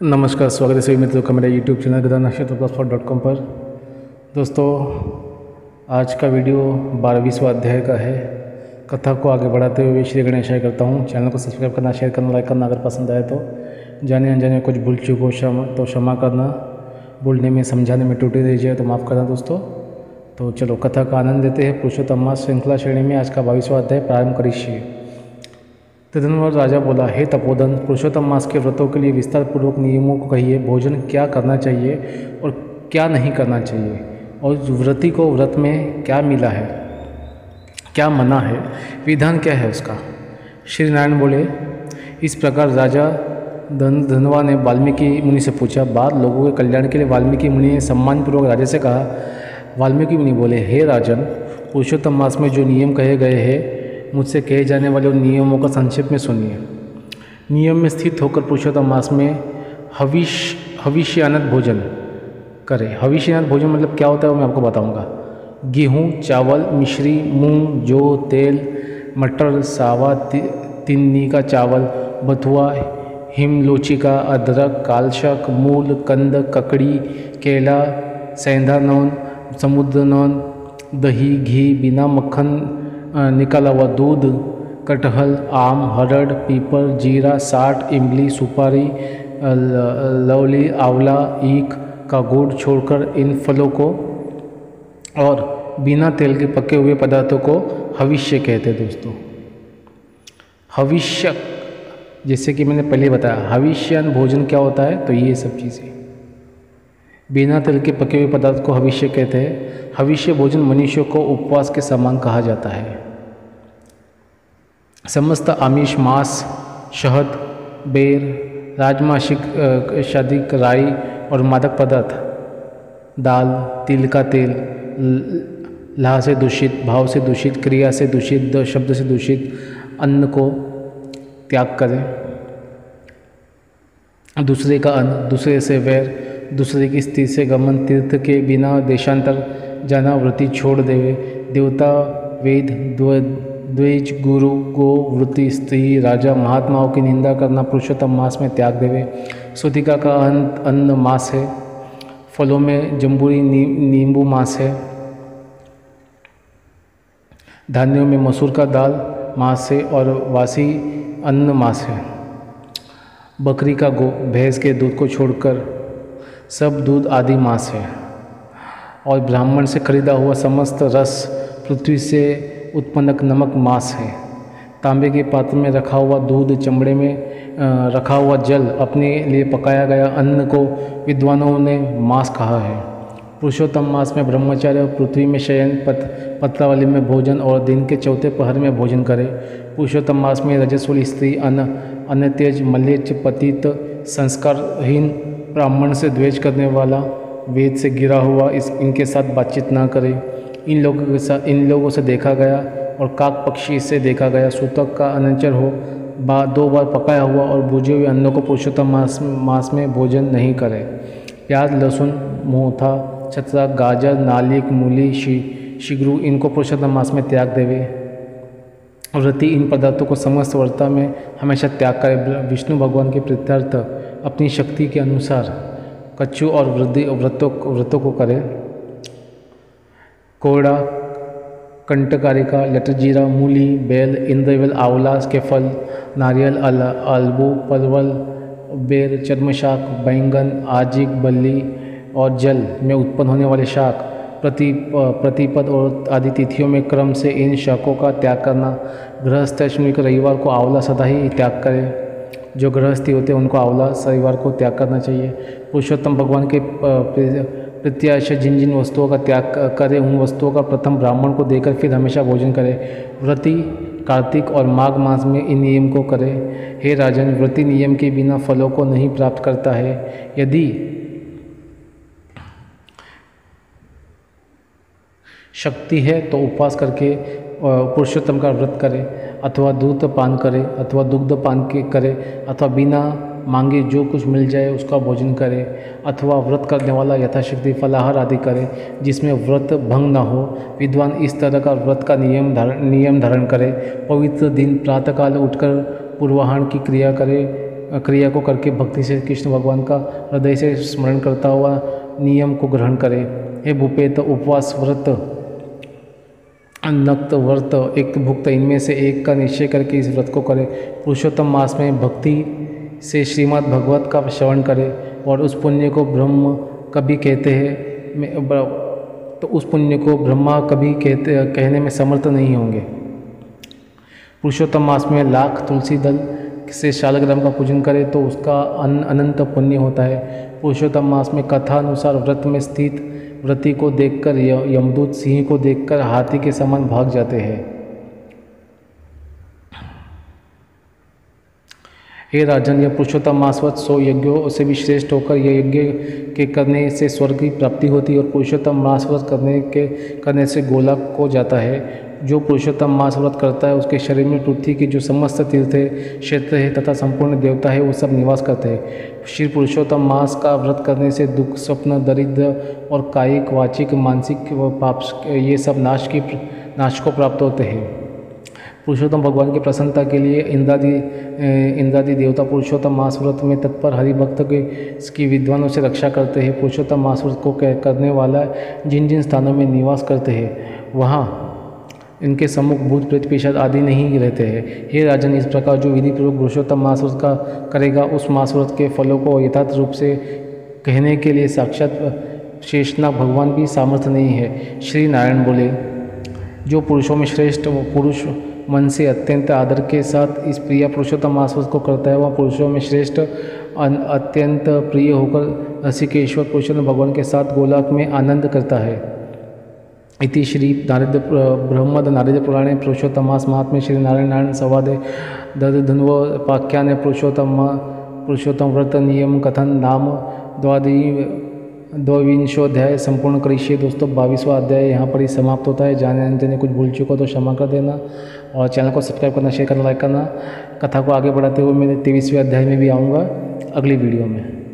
नमस्कार, स्वागत है सभी मित्रों का मेरे यूट्यूब चैनल गदानक्षत्र.com पर। दोस्तों, आज का वीडियो 12वां अध्याय का है। कथा को आगे बढ़ाते हुए श्री गणेशाय करता हूँ। चैनल को सब्सक्राइब करना, शेयर करना, लाइक करना। अगर पसंद आए तो जाने अनजाने कुछ भूल चूक हो तो क्षमा करना। बोलने में समझाने में टूटी रह जाए तो माफ़ करना दोस्तों। तो चलो कथा का आनंद लेते हैं। पुरुषोत्तम मास श्रृंखला श्रेणी में आज का 22वां अध्याय प्रारंभ करिए। तदनवर राजा बोला, हे तपोधन, पुरुषोत्तम मास के व्रतों के लिए विस्तार पूर्वक नियमों को कहिए। भोजन क्या करना चाहिए और क्या नहीं करना चाहिए, और व्रती को व्रत में क्या मिला है, क्या मना है, विधान क्या है उसका। श्री नारायण बोले, इस प्रकार राजा धनवा ने वाल्मीकि मुनि से पूछा। बाद लोगों के कल्याण के लिए वाल्मीकि मुनि ने सम्मानपूर्वक राजा से कहा। वाल्मीकि मुनि बोले, हे राजन, पुरुषोत्तम मास में जो नियम कहे गए हैं, मुझसे कहे जाने वाले उन नियमों का संक्षेप में सुनिए। नियम में स्थित होकर पुरुषोत्तम मास में हविष्यानत भोजन करें। हविष्यानत भोजन मतलब क्या होता है वो मैं आपको बताऊंगा। गेहूँ, चावल, मिश्री, मूंग, जौ, तेल, मटर, सावा तिन्नी का चावल, बथुआ, हिमलोचिका, अदरक, कालशक, मूल, कंद, ककड़ी, केला, सेंधा नौन, समुद्र नौन, दही, घी, बिना मक्खन निकाला हुआ दूध, कटहल, आम, हरड़, पीपल, जीरा, साठ, इमली, सुपारी, लवली, आंवला, ईख का गुड़ छोड़कर इन फलों को और बिना तेल के पके हुए पदार्थों को हविष्य कहते हैं दोस्तों। हविष्य, जैसे कि मैंने पहले बताया, हविष्यान भोजन क्या होता है, तो ये सब चीज़ें बिना तेल के पके हुए पदार्थ को हविष्य कहते हैं। हविष्य भोजन मनुष्यों को उपवास के समान कहा जाता है। समस्त आमिष, मांस, शहद, बेर, राजमाशिक, शादिक, राई और मादक पदार्थ, दाल, तिल का तेल, लाह से दूषित, भाव से दूषित, क्रिया से दूषित, शब्द से दूषित अन्न को त्याग करें। दूसरे का अन्न, दूसरे से वैर, दूसरे की स्त्री से गमन, तीर्थ के बिना देशांतर जाना, व्रति छोड़ देवे, देवता, वेद, द्वेज, गुरु, गो, वृत्ति, स्त्री, राजा, महात्माओं की निंदा करना पुरुषोत्तम मास में त्याग देवे। सूतिका का अन्न मास है। फलों में जम्बूरी, नींबू मास है। धान्यों में मसूर का दाल मास है और वासी अन्न मास है। बकरी का भैंस के दूध को छोड़कर सब दूध आदि मास है। और ब्राह्मण से खरीदा हुआ समस्त रस, पृथ्वी से उत्पन्न नमक मास है। तांबे के पात्र में रखा हुआ दूध, चमड़े में रखा हुआ जल, अपने लिए पकाया गया अन्न को विद्वानों ने मास कहा है। पुरुषोत्तम मास में ब्रह्मचार्य, पृथ्वी में शयन, पत्रावली में भोजन और दिन के चौथे पहर में भोजन करे। पुरुषोत्तम मास में रजस्वली स्त्री, अनत्यज, मल्लेच्छ, पतित, संस्कारहीन, ब्राह्मण से द्वेष करने वाला, वेद से गिरा हुआ, इनके साथ बातचीत ना करे। इन लोगों से देखा गया और काक पक्षी से देखा गया सूतक का अनचर हो, 2 बार पकाया हुआ और भुजे हुए अन्नों को पुरुषोत्तम मास में भोजन नहीं करे। प्याज, लहसुन, मोथा, छतरा, गाजर, नालिक, मूली, शिगरू, इनको पुरुषोत्तम मास में त्याग देवे। व्रती इन पदार्थों को समस्त व्रता में हमेशा त्याग करे। विष्णु भगवान के प्रीत्यर्थ अपनी शक्ति के अनुसार कच्चू और व्रतों को करे। कोड़ा, कंटकारिका, लटजीरा, मूली, बेल, इंद्रवेल, आंवला के फल, नारियल, आलू, परवल, बेर, चर्मशाक, बैंगन, आजिक, बल्ली और जल में उत्पन्न होने वाले शाक, प्रतिपद और आदि तिथियों में क्रम से इन शाकों का त्याग करना। गृहस्थ अष्टमी को रविवार को आंवला सदा ही त्याग करें। जो गृहस्थी होते हैं उनको आंवला रविवार को त्याग करना चाहिए। पुरुषोत्तम भगवान के प्रत्याशय जिन जिन वस्तुओं का त्याग करें, उन वस्तुओं का प्रथम ब्राह्मण को देकर फिर हमेशा भोजन करें। व्रती कार्तिक और माघ मास में इन नियम को करें। हे राजन, व्रती नियम के बिना फलों को नहीं प्राप्त करता है। यदि शक्ति है तो उपवास करके पुरुषोत्तम का व्रत करे, अथवा दूध पान करे, अथवा दुग्ध पान करे, अथवा बिना मांगे जो कुछ मिल जाए उसका भोजन करे, अथवा व्रत करने वाला यथाशक्ति फलाहार आदि करे जिसमें व्रत भंग न हो। विद्वान इस तरह का व्रत का नियम धारण करे। पवित्र दिन प्रातःकाल उठकर पूर्वाह्न की क्रिया करे, क्रिया को करके भक्ति से कृष्ण भगवान का हृदय से स्मरण करता हुआ नियम को ग्रहण करे। हे भूपेत, उपवास व्रत, नक्त व्रत, एक भुक्त इनमें से एक का निश्चय करके इस व्रत को करे। पुरुषोत्तम मास में भक्ति से श्रीमद् भगवत का श्रवण करे और उस पुण्य को ब्रह्म कभी कहते हैं तो उस पुण्य को ब्रह्मा कभी कहने में समर्थ नहीं होंगे। पुरुषोत्तम मास में लाख तुलसी दल से शालग्राम का पूजन करे तो उसका अनंत पुण्य होता है। पुरुषोत्तम मास में कथा अनुसार व्रत में स्थित व्रती को देखकर यमदूत सिंह को देखकर हाथी के समान भाग जाते हैं। हे राजन, यह पुरुषोत्तम मासवत 100 यज्ञों से भी श्रेष्ठ होकर यह यज्ञ के करने से स्वर्ग की प्राप्ति होती है और पुरुषोत्तम मासव्रत करने से गोलोक को जाता है। जो पुरुषोत्तम मास व्रत करता है उसके शरीर में पृथ्वी की जो समस्त तीर्थ है, क्षेत्र है तथा संपूर्ण देवता है वो सब निवास करते हैं। श्री पुरुषोत्तम मास का व्रत करने से दुख, स्वप्न, दरिद्र और कायिक, वाचिक, मानसिक व पाप ये सब नाश को प्राप्त होते हैं। पुरुषोत्तम भगवान की प्रसन्नता के लिए इंद्रादि देवता पुरुषोत्तम मास व्रत में तत्पर हरिभक्त की विद्वानों से रक्षा करते हैं। पुरुषोत्तम मास व्रत को करने वाला जिन जिन स्थानों में निवास करते हैं वहाँ इनके सम्मुख भूत प्रेत पिशाच आदि नहीं रहते हैं। हे राजन, इस प्रकार जो विधि पूर्वक पुरुषोत्तम मास व्रत का करेगा उस मास व्रत के फलों को यथार्थ रूप से कहने के लिए साक्षात शेषनाग भगवान भी सामर्थ्य नहीं है। श्री नारायण बोले, जो पुरुषों में श्रेष्ठ पुरुष मन से अत्यंत आदर के साथ इस प्रिय पुरुषोत्तम मास व्रत को करता है वह पुरुषों में श्रेष्ठ अत्यंत प्रिय होकर ऋषिकेश्वर पुरुषोत्तम भगवान के साथ गोलोक में आनंद करता है। इति श्री ब्रह्मद नारद पुराणे पुरुषोत्तम मास महात्म्ये श्री नारायण संवादे दधन्वोपाख्याने पुरुषोत्तम व्रत नियम कथन नाम द्वाविंशोध्याय संपूर्ण करिष्ये। दोस्तों 22वां अध्याय यहाँ पर ही समाप्त होता है। जाने कुछ भूल चुका तो क्षमा कर देना और चैनल को सब्सक्राइब करना, शेयर करना, लाइक करना। कथा को आगे बढ़ाते हुए मैं 23वें अध्याय में भी आऊँगा अगली वीडियो में।